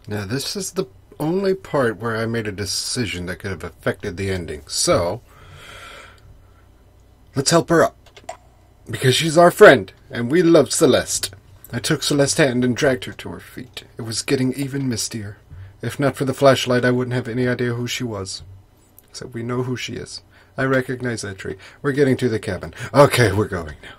Now, this is the only part where I made a decision that could have affected the ending. So, let's help her up. Because she's our friend, and we love Celeste. I took Celeste's hand and dragged her to her feet. It was getting even mistier. If not for the flashlight, I wouldn't have any idea who she was. Except we know who she is. I recognize that tree. We're getting to the cabin. Okay, we're going now.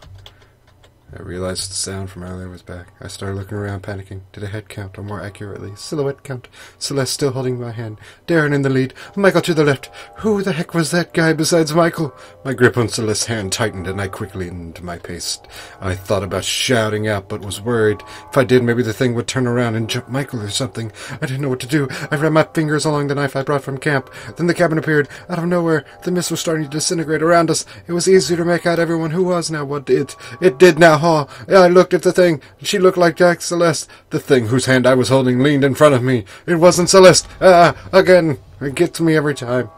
I realized the sound from earlier was back. I started looking around, panicking. Did a head count, or more accurately, silhouette count. Celeste still holding my hand. Darren in the lead. Michael to the left. Who the heck was that guy besides Michael? My grip on Celeste's hand tightened, and I quickly into my pace. I thought about shouting out, but was worried. If I did, maybe the thing would turn around and jump Michael or something. I didn't know what to do. I ran my fingers along the knife I brought from camp. Then the cabin appeared. Out of nowhere, the mist was starting to disintegrate around us. It was easy to make out everyone who was now. What it did now, huh? I looked at the thing. She looked like Jack Celeste. The thing whose hand I was holding leaned in front of me. It wasn't Celeste. Again. It gets me every time.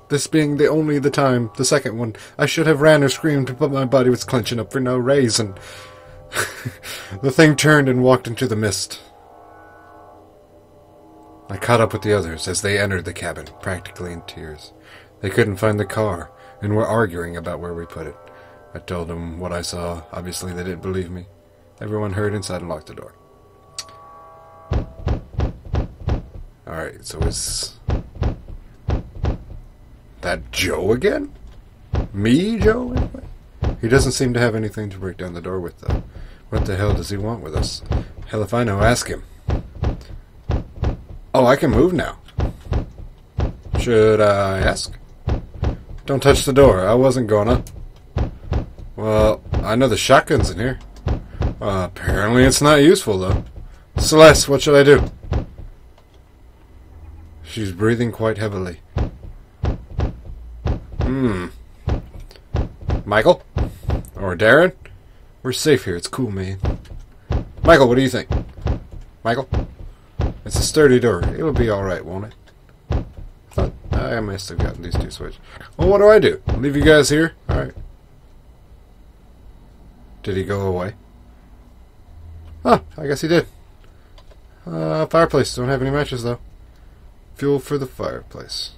This being the second one. I should have ran or screamed, but my body was clenching up for no reason. The thing turned and walked into the mist. I caught up with the others as they entered the cabin, practically in tears. They couldn't find the car, and were arguing about where we put it. I told them what I saw. Obviously, they didn't believe me. Everyone hurried inside and locked the door. Alright, so is that Joe again? Me, Joe? Anyway? He doesn't seem to have anything to break down the door with, though. What the hell does he want with us? Hell if I know, ask him. Oh, I can move now. Should I ask? Don't touch the door. I wasn't gonna. Well, I know the shotgun's in here. Apparently it's not useful, though. Celeste, what should I do? She's breathing quite heavily. Michael? Or Darren? We're safe here. It's cool, man. Michael, what do you think? Michael? It's a sturdy door. It'll be alright, won't it? I must have gotten these two switched. Well, what do I do? Leave you guys here? Alright. Did he go away? Oh, I guess he did. Fireplace. Don't have any matches, though. Fuel for the fireplace.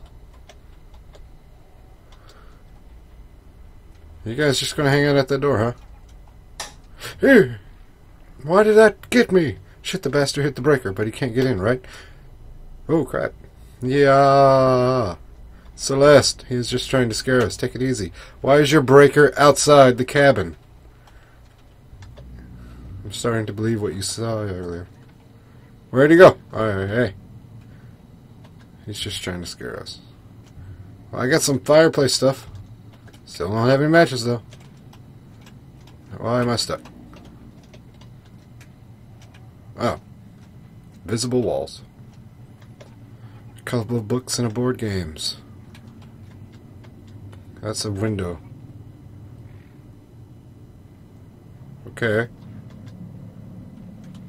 You guys just gonna hang out at that door, huh? Here! Why did that get me? Shit, the bastard hit the breaker, but he can't get in, right? Oh, crap. Yeah. Celeste, he was just trying to scare us. Take it easy. Why is your breaker outside the cabin? I'm starting to believe what you saw earlier. Where'd he go? Oh, hey. He's just trying to scare us. Well, I got some fireplace stuff. Still don't have any matches, though. Why am I stuck? Oh. Visible walls. A couple of books and a board games. That's a window. Okay.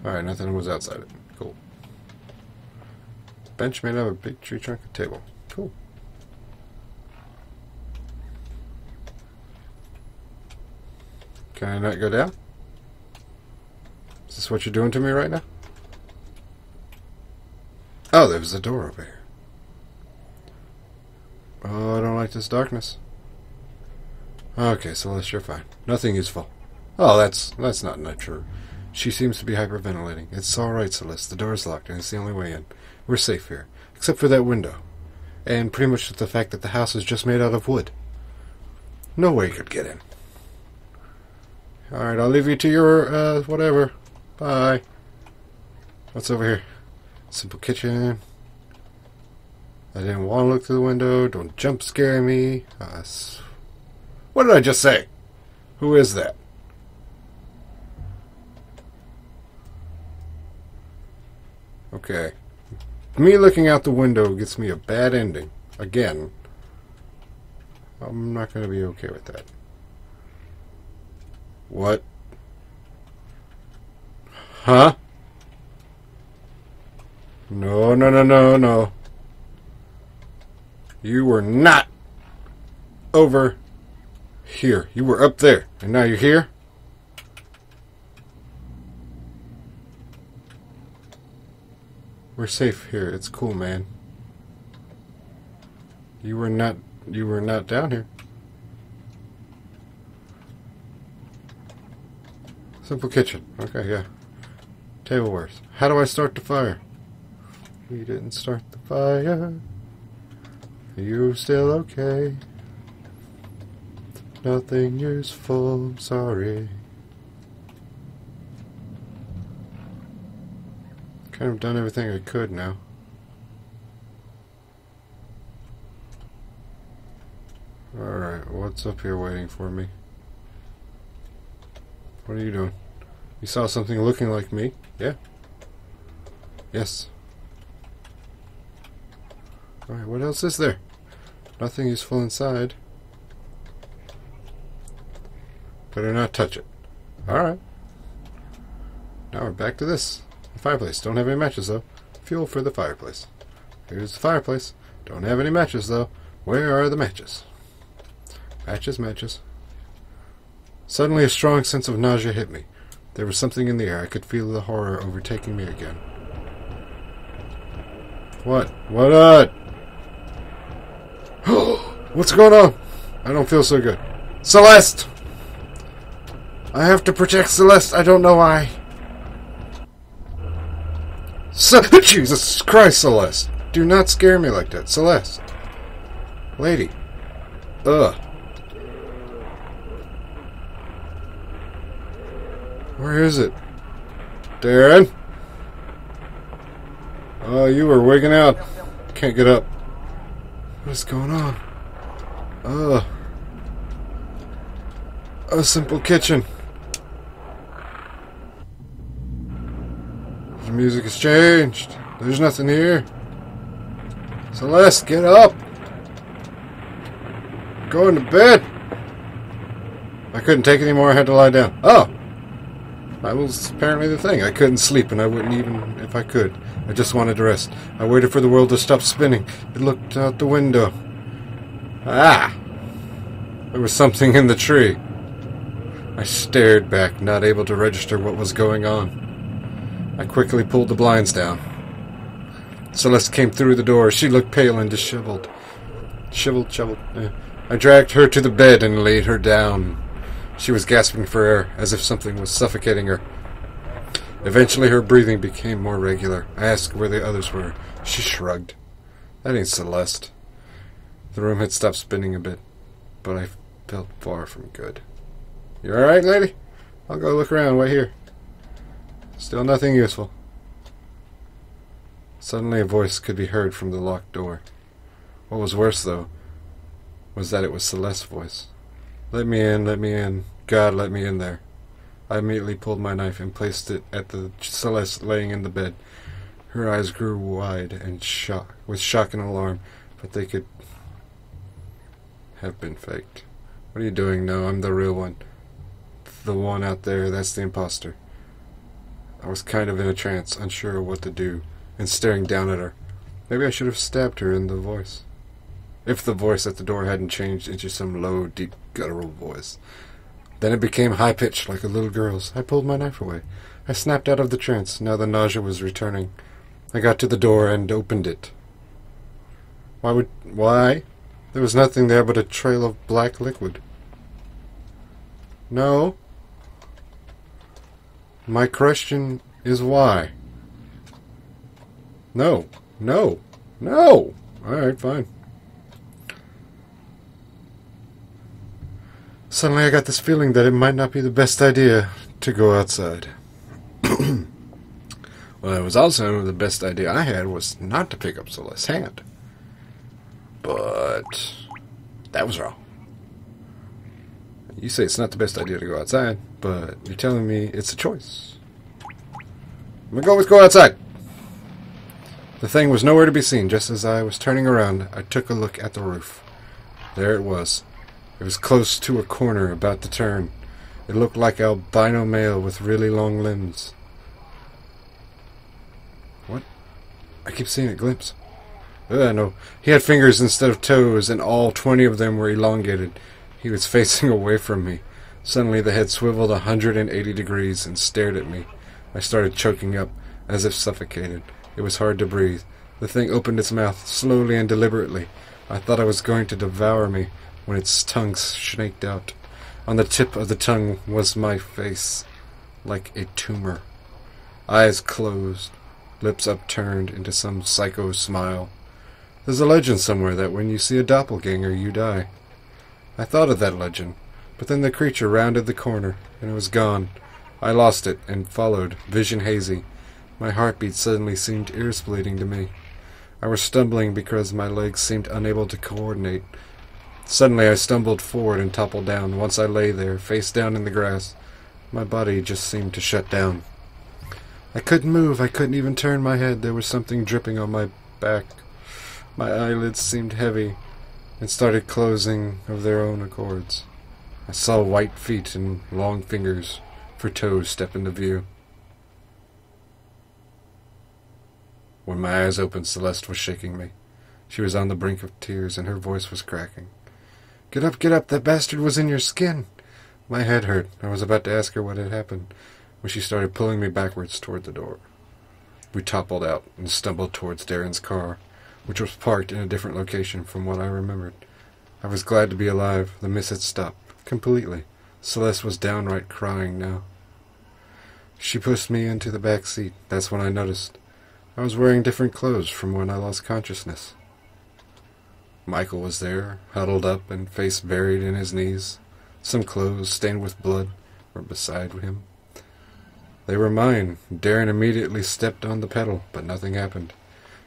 Alright, nothing was outside it. Cool. Bench made out of a big tree trunk and table. Cool. Can I not go down? Is this what you're doing to me right now? Oh, there's a door over here. Oh, I don't like this darkness. Okay, Celeste, you're fine. Nothing useful. Oh, that's not true. She seems to be hyperventilating. It's alright, Celeste. The door's locked, and it's the only way in. We're safe here. Except for that window. And pretty much the fact that the house is just made out of wood. No way you could get in. Alright, I'll leave you to your, whatever. Bye. What's over here? Simple kitchen. I didn't want to look through the window. Don't jump scare me. What did I just say? Who is that? Okay. Me looking out the window gets me a bad ending. Again. I'm not going to be okay with that. What? Huh? No, no, no, no, no. You were not over here. You were up there. And now you're here? We're safe here. It's cool, man. You were not down here. Simple kitchen. Okay, yeah. Tablewares. How do I start the fire? We didn't start the fire. Are you still okay? Nothing useful. I'm sorry. Kind of done everything I could now. Alright, what's up here waiting for me? What are you doing? You saw something looking like me? Yeah? Yes. Alright, what else is there? Nothing useful inside. Better not touch it. Alright. Now we're back to this. The fireplace. Don't have any matches though. Fuel for the fireplace. Here's the fireplace. Don't have any matches though. Where are the matches? Matches, matches. Suddenly a strong sense of nausea hit me. There was something in the air. I could feel the horror overtaking me again. What? What? What's going on? I don't feel so good. Celeste! I have to protect Celeste. I don't know why. Jesus Christ, Celeste. Do not scare me like that. Celeste. Lady. Ugh. Where is it? Darren? Oh, you were wigging out. Can't get up. What is going on? Ugh. A simple kitchen. The music has changed. There's nothing here. Celeste, get up. Going to bed. I couldn't take it anymore. I had to lie down. Oh. That was apparently the thing. I couldn't sleep, and I wouldn't even if I could. I just wanted to rest. I waited for the world to stop spinning. It looked out the window. Ah! There was something in the tree. I stared back, not able to register what was going on. I quickly pulled the blinds down. Celeste came through the door. She looked pale and disheveled. Shoveled. I dragged her to the bed and laid her down. She was gasping for air, as if something was suffocating her. Eventually her breathing became more regular. I asked where the others were. She shrugged. That ain't Celeste. The room had stopped spinning a bit, but I felt far from good. You alright, lady? I'll go look around. Wait here. Still nothing useful. Suddenly a voice could be heard from the locked door. What was worse, though, was that it was Celeste's voice. Let me in, let me in. God, let me in there. I immediately pulled my knife and placed it at the Celeste laying in the bed. Her eyes grew wide and with shock and alarm, but they could have been faked. What are you doing? No, I'm the real one. The one out there, that's the imposter. I was kind of in a trance, unsure of what to do, and staring down at her. Maybe I should have stabbed her in the voice. If the voice at the door hadn't changed into some low, deep, guttural voice. Then it became high-pitched, like a little girl's. I pulled my knife away. I snapped out of the trance. Now the nausea was returning. I got to the door and opened it. Why? There was nothing there but a trail of black liquid. No. My question is why? No. Alright, fine. Suddenly I got this feeling that it might not be the best idea to go outside. Well, it was also the best idea I had was not to pick up Celeste's hand. But that was wrong. You say it's not the best idea to go outside, but you're telling me it's a choice. I'm gonna go outside. The thing was nowhere to be seen. Just as I was turning around, I took a look at the roof. There it was. It was close to a corner, about to turn. It looked like albino male with really long limbs. What? I keep seeing a glimpse. No. He had fingers instead of toes, and all 20 of them were elongated. He was facing away from me. Suddenly the head swiveled 180 degrees and stared at me. I started choking up, as if suffocated. It was hard to breathe. The thing opened its mouth, slowly and deliberately. I thought it was going to devour me when its tongue snaked out. On the tip of the tongue was my face, like a tumor. Eyes closed, lips upturned into some psycho smile. There's a legend somewhere that when you see a doppelganger, you die. I thought of that legend, but then the creature rounded the corner, and it was gone. I lost it, and followed, vision hazy. My heartbeat suddenly seemed ear-splitting to me. I was stumbling because my legs seemed unable to coordinate. Suddenly I stumbled forward and toppled down. Once I lay there, face down in the grass. My body just seemed to shut down. I couldn't move. I couldn't even turn my head. There was something dripping on my back. My eyelids seemed heavy and started closing of their own accords. I saw white feet and long fingers for toes step into view. When my eyes opened, Celeste was shaking me. She was on the brink of tears, and her voice was cracking. Get up, that bastard was in your skin. My head hurt. I was about to ask her what had happened when she started pulling me backwards toward the door. We toppled out and stumbled towards Darren's car, which was parked in a different location from what I remembered. I was glad to be alive. The mist had stopped completely. Celeste was downright crying now. She pushed me into the back seat. That's when I noticed I was wearing different clothes from when I lost consciousness. Michael was there, huddled up and face buried in his knees. Some clothes, stained with blood, were beside him. They were mine. Darren immediately stepped on the pedal, but nothing happened.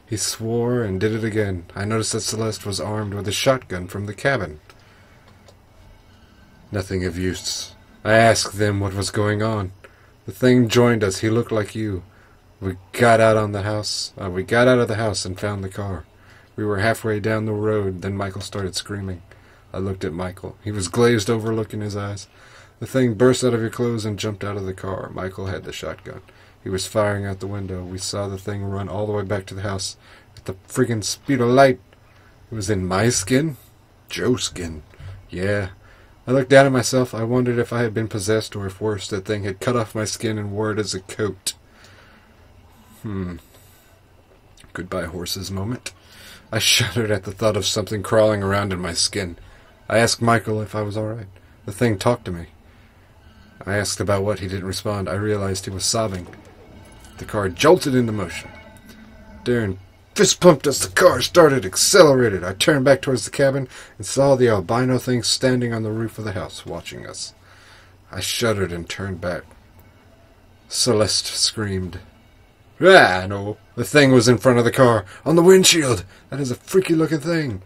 He swore and did it again. I noticed that Celeste was armed with a shotgun from the cabin. Nothing of use. I asked them what was going on. The thing joined us. He looked like you. We got out of the house and found the car. We were halfway down the road, then Michael started screaming. I looked at Michael. He was glazed over, look in his eyes. The thing burst out of your clothes and jumped out of the car. Michael had the shotgun. He was firing out the window. We saw the thing run all the way back to the house at the friggin' speed of light. It was in my skin? Joe's skin. Yeah. I looked down at myself. I wondered if I had been possessed, or if worse, that thing had cut off my skin and wore it as a coat. Goodbye, horses moment. I shuddered at the thought of something crawling around in my skin. I asked Michael if I was all right. The thing talked to me. I asked about what. He didn't respond. I realized he was sobbing. The car jolted into motion. Darren fist pumped as the car started, accelerated. I turned back towards the cabin and saw the albino thing standing on the roof of the house, watching us. I shuddered and turned back. Celeste screamed. Ah, no. The thing was in front of the car, on the windshield. That is a freaky-looking thing.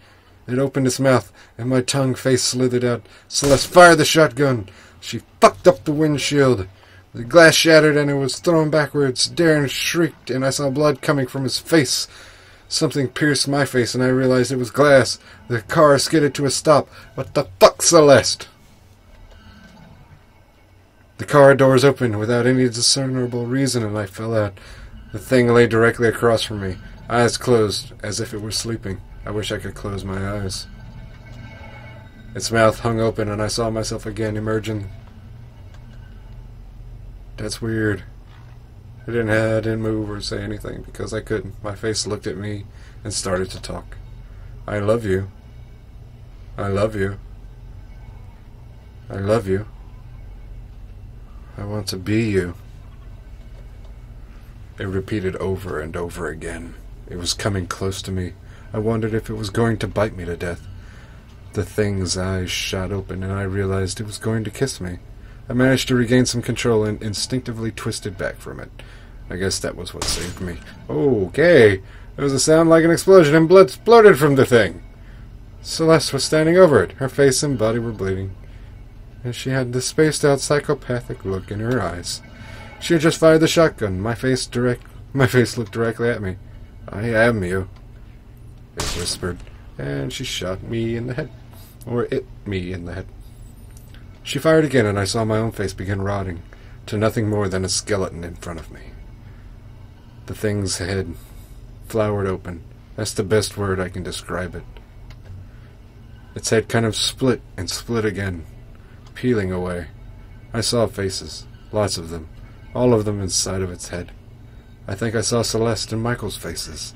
It opened its mouth, and my tongue face slithered out. Celeste fired the shotgun. She fucked up the windshield. The glass shattered, and it was thrown backwards. Darren shrieked, and I saw blood coming from his face. Something pierced my face, and I realized it was glass. The car skidded to a stop. What the fuck, Celeste? The car doors opened without any discernible reason, and I fell out. The thing lay directly across from me, eyes closed, as if it were sleeping. I wish I could close my eyes. Its mouth hung open, and I saw myself again emerging. That's weird. I didn't move or say anything, because I couldn't. My face looked at me and started to talk. I love you. I love you. I love you. I want to be you. It repeated over and over again. It was coming close to me. I wondered if it was going to bite me to death. The thing's eyes shot open, and I realized it was going to kiss me. I managed to regain some control and instinctively twisted back from it. I guess that was what saved me. Okay. There was a sound like an explosion, and blood splurted from the thing. Celeste was standing over it. Her face and body were bleeding, and she had the spaced-out psychopathic look in her eyes. She had just fired the shotgun. My face looked directly at me. I am you, it whispered, and she shot me in the head. Or it me in the head. She fired again, and I saw my own face begin rotting to nothing more than a skeleton in front of me. The thing's head flowered open. That's the best word I can describe it. Its head kind of split and split again, peeling away. I saw faces, lots of them, all of them inside of its head. I think I saw Celeste and Michael's faces.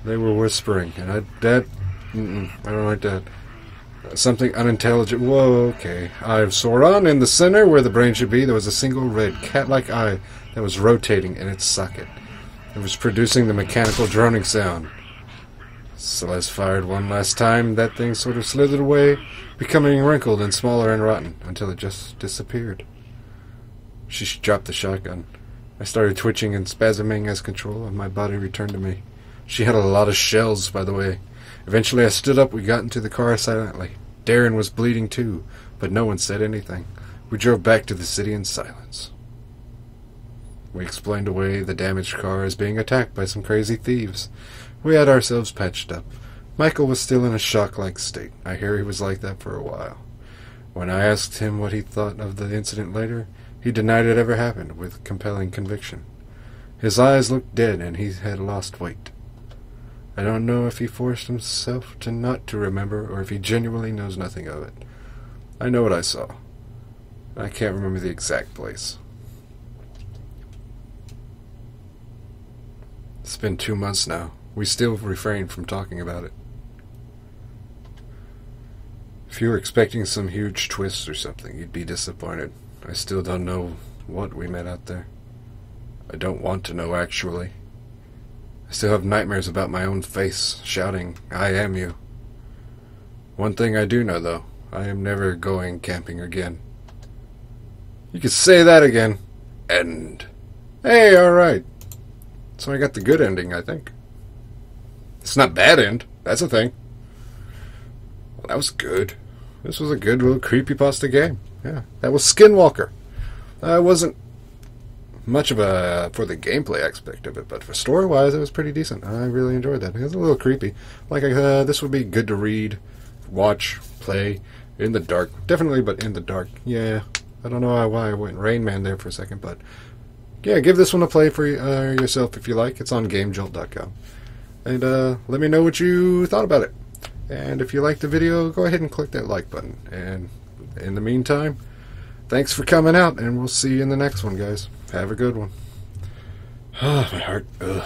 They were whispering, and I don't like that. Something unintelligent. Whoa, okay. Eye of Sauron. In the center, where the brain should be, there was a single red, cat-like eye that was rotating in its socket. It was producing the mechanical droning sound. Celeste fired one last time. That thing sort of slithered away, becoming wrinkled and smaller and rotten, until it just disappeared. She dropped the shotgun. I started twitching and spasming as control of my body returned to me. She had a lot of shells, by the way. Eventually I stood up. We got into the car silently. Darren was bleeding too, but no one said anything. We drove back to the city in silence. We explained away the damaged car as being attacked by some crazy thieves. We had ourselves patched up. Michael was still in a shock-like state. I hear he was like that for a while. When I asked him what he thought of the incident later, he denied it ever happened with compelling conviction. His eyes looked dead and he had lost weight. I don't know if he forced himself not to remember or if he genuinely knows nothing of it. I know what I saw. I can't remember the exact place. It's been 2 months now. We still refrain from talking about it. If you were expecting some huge twist or something, you'd be disappointed. I still don't know what we met out there. I don't want to know, actually. I still have nightmares about my own face, shouting, "I am you." One thing I do know, though, I am never going camping again. You could say that again. End. Hey, alright. So I got the good ending, I think. It's not bad end. That's a thing. Well, that was good. This was a good little creepypasta game. Yeah, that was Skinwalker. I wasn't much of a for the gameplay aspect of it, but for story-wise, it was pretty decent. I really enjoyed that. It was a little creepy. Like, this would be good to read, watch, play, in the dark. Definitely, but in the dark. Yeah, I don't know why I went Rain Man there for a second, but yeah, give this one a play for yourself if you like. It's on GameJolt.com. And let me know what you thought about it. And if you liked the video, go ahead and click that like button. And in the meantime, thanks for coming out, and we'll see you in the next one, guys. Have a good one. Ah, my heart. Ugh.